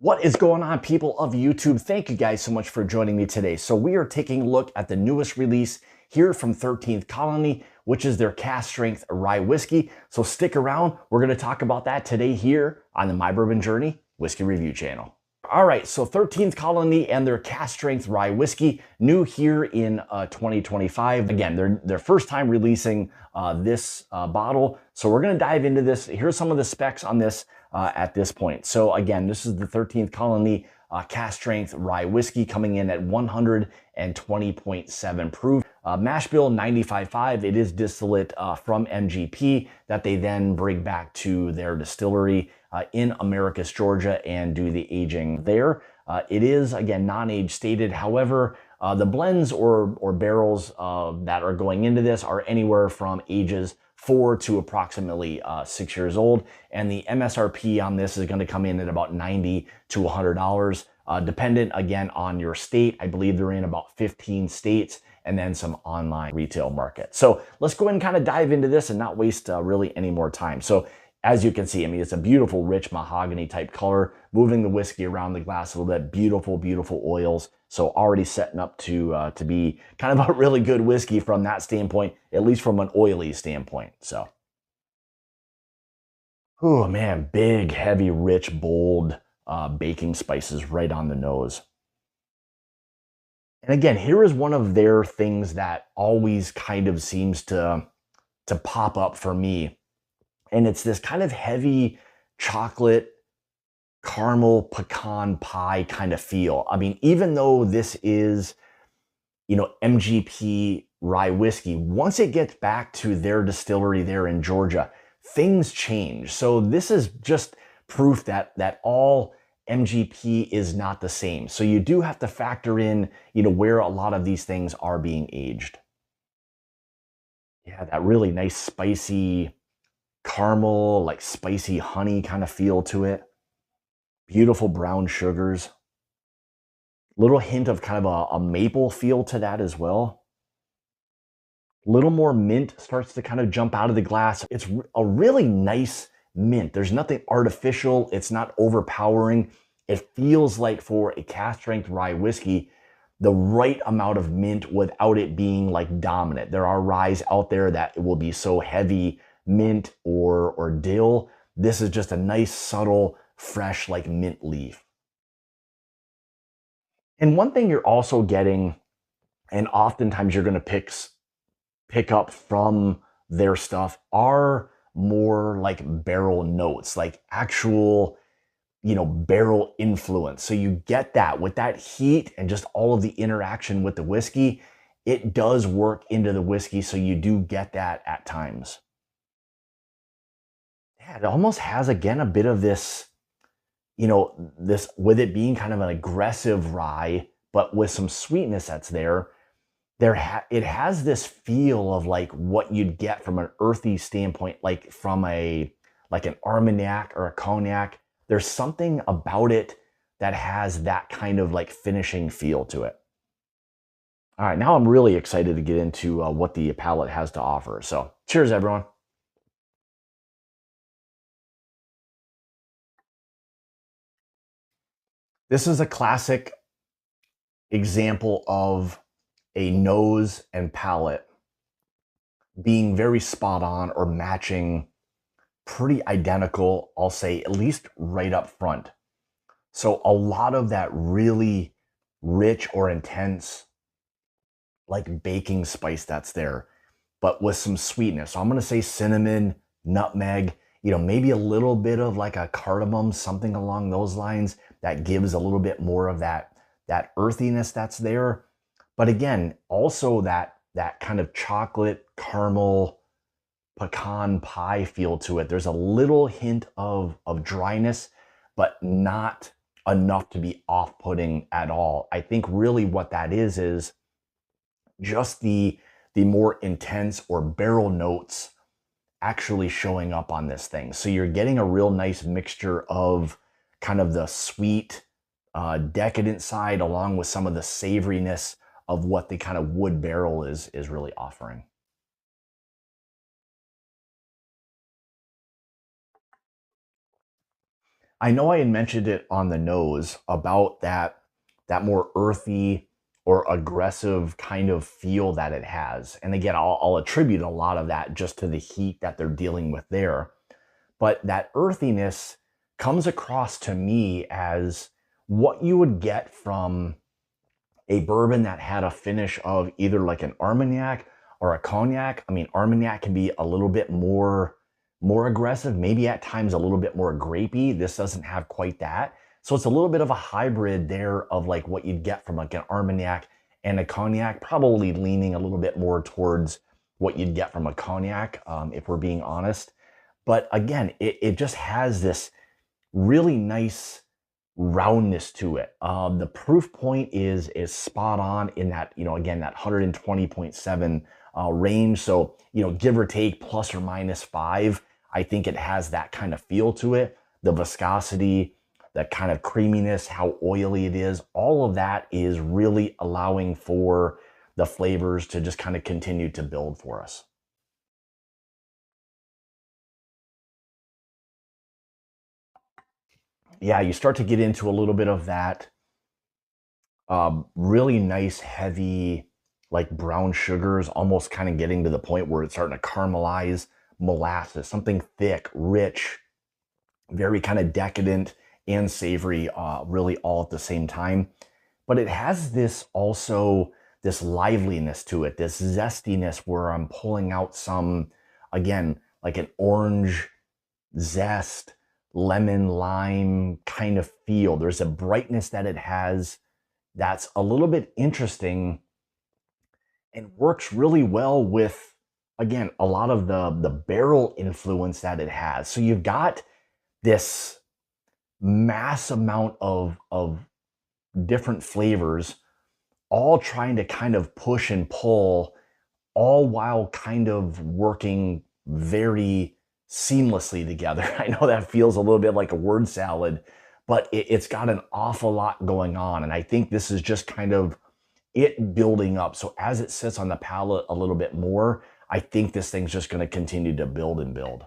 What is going on, people of YouTube? Thank you guys so much for joining me today. So we are taking a look at the newest release here from 13th Colony, which is their cask strength rye whiskey. So stick around. We're going to talk about that today here on the My Bourbon Journey Whiskey Review channel. All right, so 13th Colony and their cask strength rye whiskey, new here in 2025. Again, their first time releasing this bottle. So we're going to dive into this. Here's some of the specs on this at this point. So again, this is the 13th Colony cask strength rye whiskey coming in at 120.7 proof. Mash bill 95.5. It is distillate from MGP that they then bring back to their distillery in Americus, Georgia, and do the aging there. It is, again, non-age stated. However, the blends or barrels that are going into this are anywhere from ages 4 to approximately 6 years old. And the MSRP on this is going to come in at about $90 to $100, dependent, again, on your state. I believe they're in about 15 states and then some online retail market. So let's go ahead and kind of dive into this and not waste really any more time. So as you can see, I mean, it's a beautiful, rich mahogany type color, moving the whiskey around the glass a little bit. Beautiful, beautiful oils. So already setting up to be kind of a really good whiskey from that standpoint, at least from an oily standpoint. So, oh man, big, heavy, rich, bold baking spices right on the nose. And again, here is one of their things that always kind of seems to pop up for me. And it's this kind of heavy chocolate, caramel, pecan pie kind of feel. I mean, even though this is, MGP Rye whiskey, once it gets back to their distillery there in Georgia, things change. So this is just proof that all MGP is not the same. So you do have to factor in, where a lot of these things are being aged. Yeah, that really nice spicy caramel, like spicy honey kind of feel to it. Beautiful brown sugars. Little hint of kind of a maple feel to that as well. Little more mint starts to kind of jump out of the glass. It's a really nice mint. There's nothing artificial. It's not overpowering. It feels like for a cask strength rye whiskey, the right amount of mint without it being like dominant. There are ryes out there that will be so heavy mint or dill. This is just a nice, subtle, fresh, like mint leaf. And one thing you're also getting, and oftentimes you're going to pick up from their stuff, are more like barrel notes, like actual, barrel influence. So you get that with that heat and just all of the interaction with the whiskey, it does work into the whiskey. So you do get that at times. Yeah, it almost has, again, a bit of this, this, with it being kind of an aggressive rye, but with some sweetness that's there. It has this feel of like what you'd get from an earthy standpoint, like from an Armagnac or a cognac. There's something about it that has that kind of like finishing feel to it. All right, now I'm really excited to get into what the palate has to offer. So cheers, everyone. This is a classic example of a nose and palate being very spot on or matching, pretty identical, I'll say, at least right up front. So a lot of that really rich or intense, like baking spice that's there, but with some sweetness. So I'm going to say cinnamon, nutmeg, maybe a little bit of like a cardamom, something along those lines that gives a little bit more of that earthiness that's there. But again, also that kind of chocolate, caramel, pecan pie feel to it. There's a little hint of dryness, but not enough to be off-putting at all. I think really what that is just the more intense or barrel notes actually showing up on this thing. So you're getting a real nice mixture of kind of the sweet, decadent side along with some of the savoriness of what the kind of wood barrel is really offering. I know I had mentioned it on the nose about that more earthy or aggressive kind of feel that it has. And again, I'll attribute a lot of that just to the heat that they're dealing with there. But that earthiness comes across to me as what you would get from a bourbon that had a finish of either like an Armagnac or a cognac. I mean, Armagnac can be a little bit more aggressive, maybe at times a little bit more grapey. This doesn't have quite that. So it's a little bit of a hybrid there of like what you'd get from like an Armagnac and a cognac, probably leaning a little bit more towards what you'd get from a cognac, if we're being honest. But again, it just has this really nice roundness to it. The proof point is spot on in that, again, that 120.7 range. So, give or take plus or minus 5, I think it has that kind of feel to it. The viscosity, the kind of creaminess, how oily it is, all of that is really allowing for the flavors to just kind of continue to build for us. Yeah, you start to get into a little bit of that really nice, heavy, like brown sugars, almost kind of getting to the point where it's starting to caramelize molasses, something thick, rich, very kind of decadent and savory, really all at the same time. But it has this also, this liveliness to it, this zestiness where I'm pulling out some, again, like an orange zest, lemon, lime kind of feel. There's a brightness that it has that's a little bit interesting and works really well with, again, a lot of the barrel influence that it has. So you've got this mass amount of different flavors all trying to kind of push and pull, all while kind of working very seamlessly together. I know that feels a little bit like a word salad, but it's got an awful lot going on. And I think this is just kind of it building up. So as it sits on the palate a little bit more, I think this thing's just going to continue to build and build.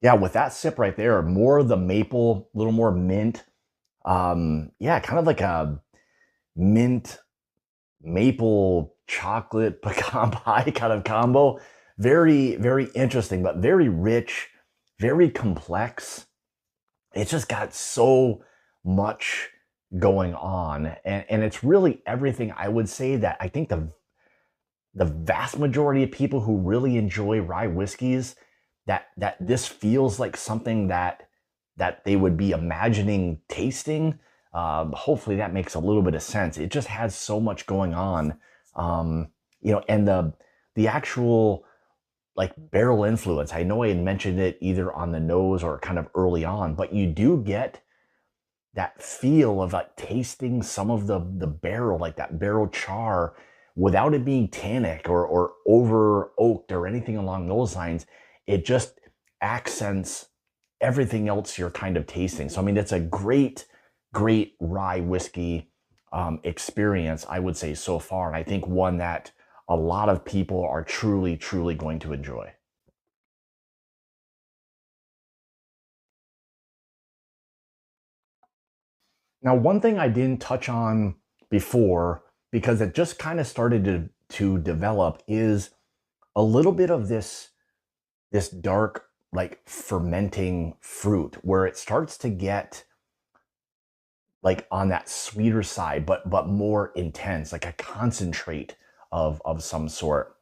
Yeah, with that sip right there, more of the maple, a little more mint. Yeah, kind of like a mint maple chocolate pecan pie kind of combo. Very, very interesting, but very rich, very complex. It's just got so much going on. And it's really everything I would say that I think the vast majority of people who really enjoy rye whiskeys, that this feels like something that they would be imagining tasting. Hopefully that makes a little bit of sense. It just has so much going on. And the actual like barrel influence. I know I had mentioned it either on the nose or kind of early on, but you do get that feel of like tasting some of the barrel, like that barrel char, without it being tannic or over oaked or anything along those lines. It just accents everything else you're kind of tasting. So I mean, it's a great, great rye whiskey experience, I would say so far, and I think one that a lot of people are truly, truly going to enjoy. Now, one thing I didn't touch on before, because it just kind of started to develop, is a little bit of this dark, like fermenting fruit, where it starts to get like on that sweeter side, but more intense, like a concentrate of some sort.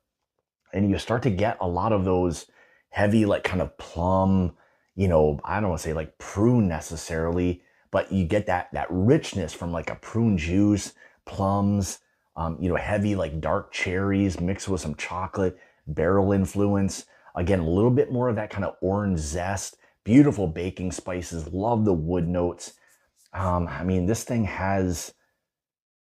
And you start to get a lot of those heavy, like kind of plum, I don't want to say like prune necessarily, but you get that richness from like a prune juice, plums, heavy like dark cherries mixed with some chocolate, barrel influence. Again, a little bit more of that kind of orange zest, beautiful baking spices, love the wood notes. I mean, this thing has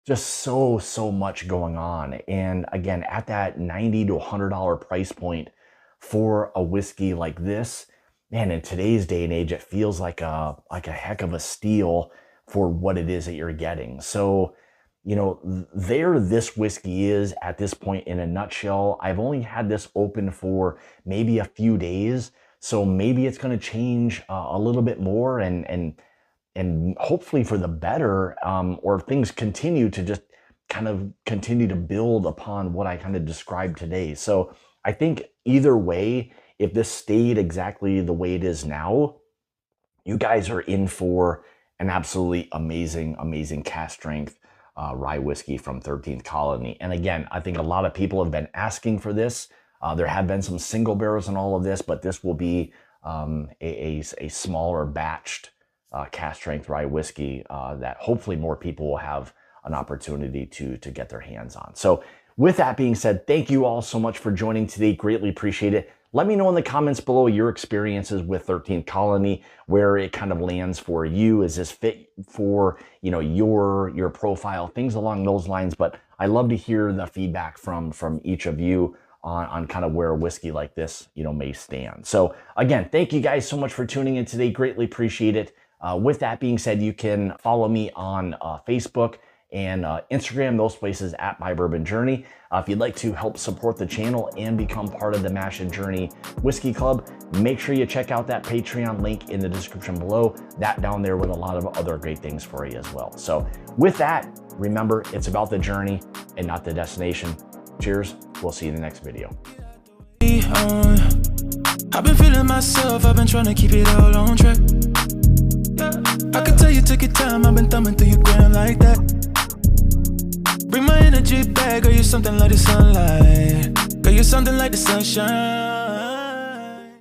just so much going on. And again, at that $90 to $100 price point for a whiskey like this, man, in today's day and age, it feels like a heck of a steal for what it is that you're getting. So, you know, there this whiskey is at this point in a nutshell. I've only had this open for maybe a few days, so maybe it's going to change a little bit more and hopefully for the better, or things continue to just kind of continue to build upon what I kind of described today. So I think either way, if this stayed exactly the way it is now, you guys are in for an absolutely amazing cask strength rye whiskey from 13th Colony. And again, I think a lot of people have been asking for this. There have been some single barrels in all of this, but this will be a smaller batched cask strength rye whiskey that hopefully more people will have an opportunity to get their hands on. So with that being said, thank you all so much for joining today. Greatly appreciate it. Let me know in the comments below your experiences with 13th Colony, where it kind of lands for you. Is this fit for, you know, your profile, things along those lines? But I love to hear the feedback from each of you on kind of where a whiskey like this, you know, may stand. So again, thank you guys so much for tuning in today. Greatly appreciate it. With that being said, you can follow me on Facebook and Instagram, those places at My Bourbon Journey. If you'd like to help support the channel and become part of the Mash and Journey Whiskey Club, make sure you check out that Patreon link in the description below. That down there with a lot of other great things for you as well. So with that, remember, it's about the journey and not the destination. Cheers. We'll see you in the next video. I've been feeling myself, I've been trying to keep it all on track. I can tell you took your time, I've been thumbing through your gram like that. Bring my energy back, girl, you're something like the sunlight. Girl, you're something like the sunshine.